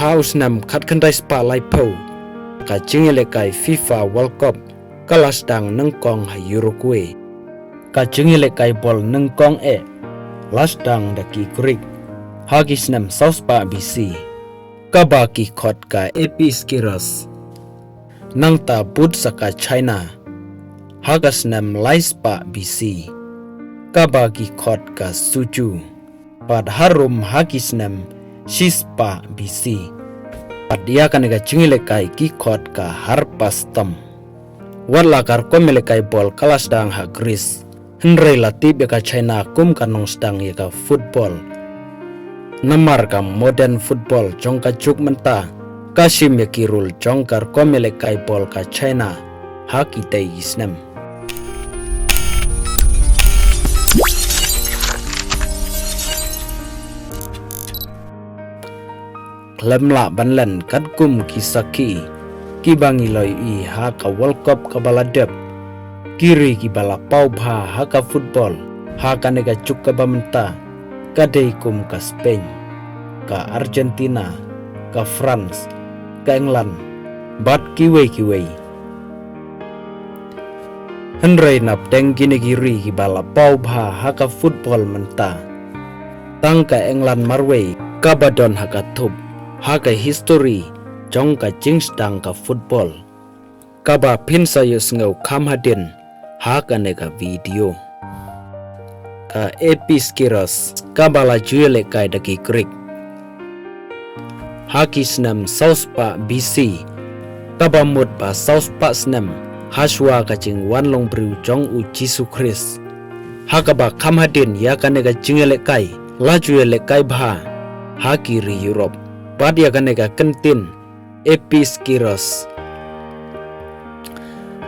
haus nam khat khandai spa lai pho ka chingile kai FIFA World Cup kalas dang nang kong ha Uruguay ka chingile kai bol nang kong last dang da ki Greek hagis nam South Pa BC ka ba ki khot ka Episkiros nang ta bud saka China hagas nam Laispa BC ka ba ki khot ka Suju pad harum hagis nam Shispa BC dia kan ga chingile kai ki khot ka harpastam wala kar komele kai bol kalas dang ha Greece henre latib ka China kum kanong stang ya ka football namar ka modern football jongka juk menta kasim ya kirul jongkar komele kai bol ka China ha kitai isnam lemla banlan kat kum kisaki ki bangi loi i ha ka World Cup ka baladep kiri ki bala pau bha ha ka football ha ka nega cuk ka bamenta ka dei kum ka Spain ka Argentina ka France ka England bat kiwei henrei nap deng gini kiri ki bala pau bha ha ka football menta tang ka England marwei ka badon ha ka thup haga history jong ka jingstang ka football kaba pinsa yus ngau kamhadin haga nega video ka Episkiros kabala juele kai daki Greek hakis nam South Pa BC kaba mut pa South Pa snam haswa ka jing wan long briu jong u Jisu Christ haga ba kamhadin ya ka nega jingele kai la juele kai bha hakiri Europe Padia kanega kentin Episkiros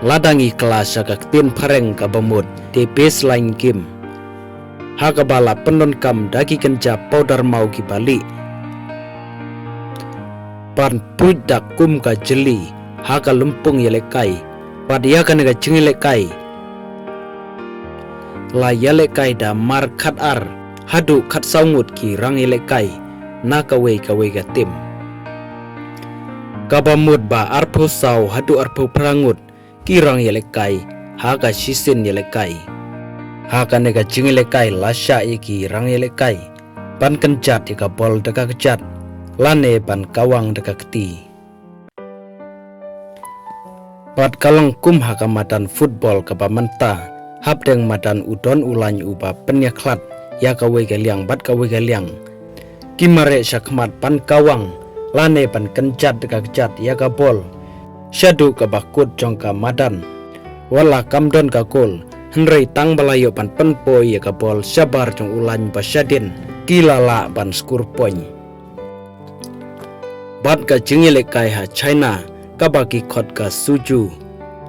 ladangi kelas agak tin pareng kabamut di baseline game hakabala penon kam dagi kenja powder mau ki bali pan pudak kum ka jeli haka lumpung yelekai padia kanega jingelekai la yelekai da mar khat ar hadu khat saungut ki rang yelekai na kawai ka tim kabamut ba arpo sau hadu arpo prangut kirang yelekai haga sisin yelekai haga nega jingelekai lasya iki rang yelekai pan kencat ika bol deka kecat lane pan kawang deka keti pat kalang kum haga madan football kaba menta habdeng madan udon ulany uba penyaklat ya kawai galiang bat kawai galiang kimare syakmat pan kawang lane pan kencat deka kecat ya ka bol syadu ka bakut jongka madan wala kamdon ka gol henrei tang balayo pan penpoi ya ka bol sabar jong ulan basyadin kilala pan skur point bat ka jingile kai ha China ka baki khot ka Suju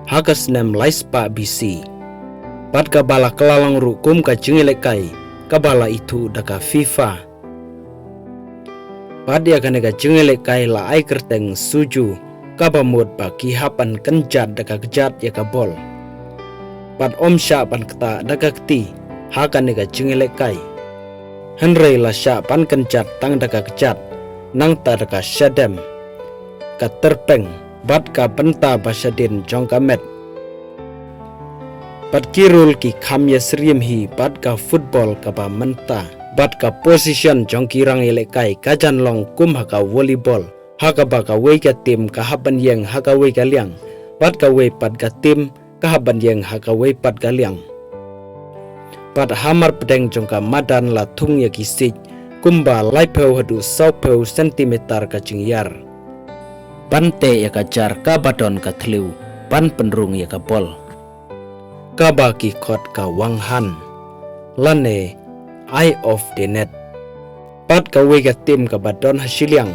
hakas nam Laispa BC bat ka bala kelalang rukum ka jingile kai ka bala itu daka FIFA padia kanega jingele kai la ai kerteng Suju kabamut baki hapan kenjat daka kejat ya kabol pat omsya pan keta daka keti hakanega jingele kai henrei la sya pan kenjat tang daka kejat nang ta daka syadam ka terpeng bat ka benta basyadin jong kamet pat kirul ki khamya sriem hi pat ka football ka ba menta bat ka position jong kirang yelekai kajan long kum haka volleyball haka baka wei ka tim ka haban yeng haka wei ka liang bat ka wei pat ka tim ka haban yeng haka wei pat ka liang pat hamar pedeng jong ka madan la thung ya kisik kumba laipeu hadu saupeu sentimeter ka jingyar bante ya ka jar ka badon ka thliu pan penrung ya ka bol ka baki khot ka wanghan lane eye of the net pat ka wega tim ka badon hasiliang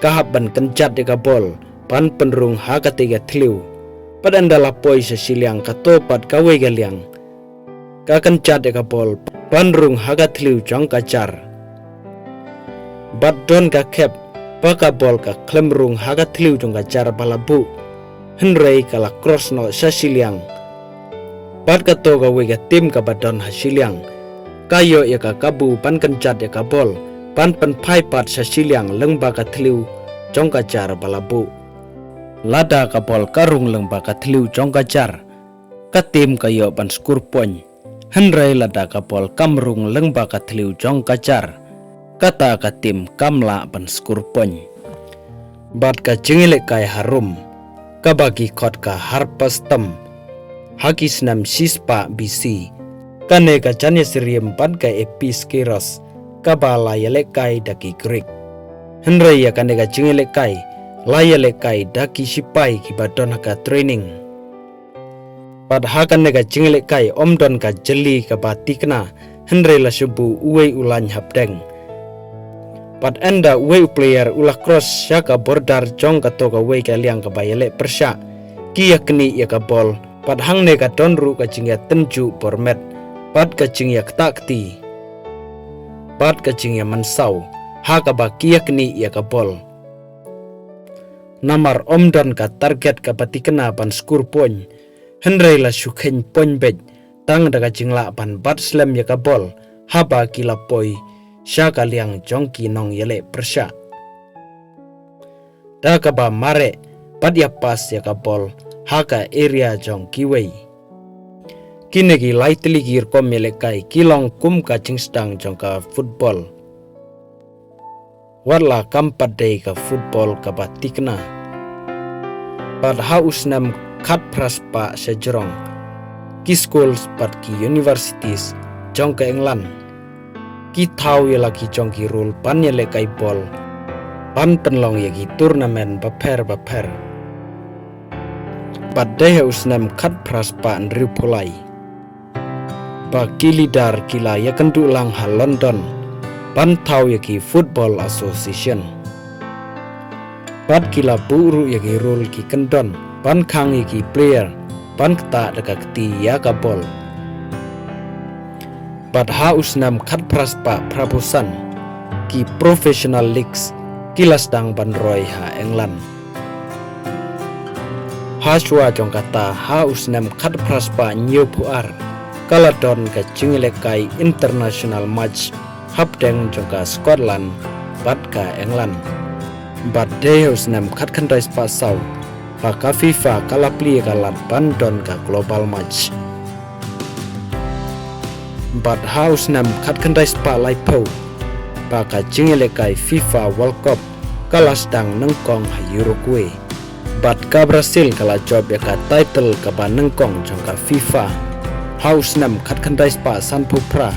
ka haban kencat de ka bol pan penrung ha ka tiga thliu padan dala poi sa siliang ka to pat ka wega liang ka kencat de ka bol panrung ha ka thliu jong ka jar badon ka khep pa ka bol ka klemrung ha ka thliu jong ka jar balabu henrei kala cross no sa siliang pat ka to ka wega tim ka badon hasiliang kayo ya ka kabu pan kencat ya ka bol pan pai pat sa siliang lengba ka thliu jong kacar balabu. Lada kapol karung lengba katliu jong kacar. Katim kayo ban skur poin. Henry lada kapol kamrung lengba katliu jong kacar. Kata katim kamla ban skur poin. Bat ka jengilek kai harum. Kabagi kot ka harpas tem. Hakis nam sispa bisi. Kane ka janya siriem ban ka epis kiros. Kabala yelek kai daki Greek. Henry ya kane ka jengilek kai. Laya lekai daki sipai kibadon haka training. Pad hakan nega jinglek kai omdon ka jeli ka batikna Henry la subu uwe ulan hapdeng. Pad enda uwe player ulah cross syaka bordar jong ka toka uwe ka liang ka bayelek persya. Kia keni ya ka bol. Pad hang nega donru ka jingya tenju bormet. Pad ka jingya ketakti. Pad ka jingya mansau. Haka ba kia keni ya ka bol. Namar omdon ka target ka batikna ban skur poin. Henry la sukhen poin bej. Tang daga jingla ban bat slam ya ka bol. Haba kila poi. Syaka liang jongki nong yele persya. Daga ba mare. Bat ya pas ya ka bol. Haka area jong kiwei. Kinegi laitili gir kom yele kai. Kilong kum ka jingstang jong ka football. Warla kampat day ka football ka batikna. Pad haus nam kat praspa sejerong. Ki schools pad ki universities jong ka England. Ki tau ya lagi jong ki rule pan ya lekai bol. Pan penlong ya ki turnamen baper. Pad day haus nam kat praspa nri pulai. Pa ki lidar kila ya kendu lang ha London. Pan tau ya ki Football Association. Pan kila buru ya ki rule ki kendon. Pan kang ya ki player. Pan keta deka keti ya ka bol. Pan haus nam kat praspa prabusan. Ki professional leagues. Kila sedang ban roy ha England. Haswa jong kata haus nam kat praspa new puar. Kaladon ka jingilekai international match. Hapdeng jongka Scotland, bat ka England. Bat deus nam kat kandai pasau. Paka FIFA kalapli kalat bandon ka global match. Bat haus nam kat kandai spa laipo. Paka jingelekai FIFA World Cup kalas dang nengkong ha Uruguay. Bat ka Brazil kala job ya ka title ka ba nengkong jongka FIFA. Haus nam kat kandai spa Sanpupra.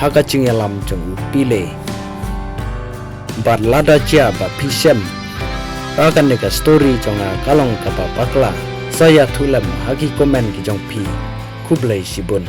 Haka cingelam jong upile. Bat lada cia ba pisem. Akan neka story jonga kalong kapa bakla. Saya tulam haki komen ki jong pi. Kublai sibun.